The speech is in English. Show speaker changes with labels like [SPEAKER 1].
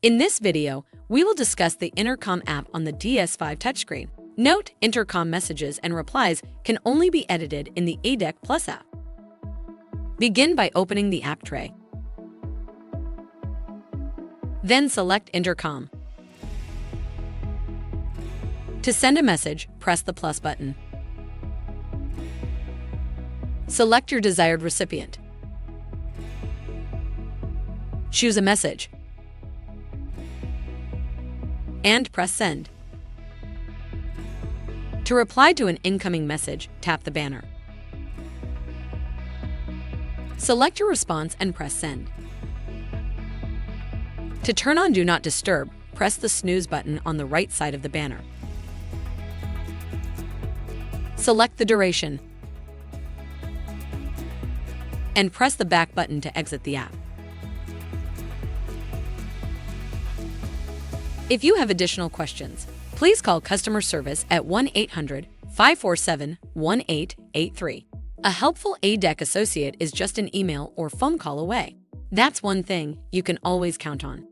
[SPEAKER 1] In this video, we will discuss the Intercom app on the DS5 touchscreen. Note, Intercom messages and replies can only be edited in the A-dec Plus app. Begin by opening the app tray. Then select Intercom. To send a message, press the plus button. Select your desired recipient. Choose a message and press Send. To reply to an incoming message, tap the banner. Select your response and press Send. To turn on Do Not Disturb, press the snooze button on the right side of the banner. Select the duration and press the back button to exit the app. If you have additional questions, please call customer service at 1-800-547-1883. A helpful A-dec associate is just an email or phone call away. That's one thing you can always count on.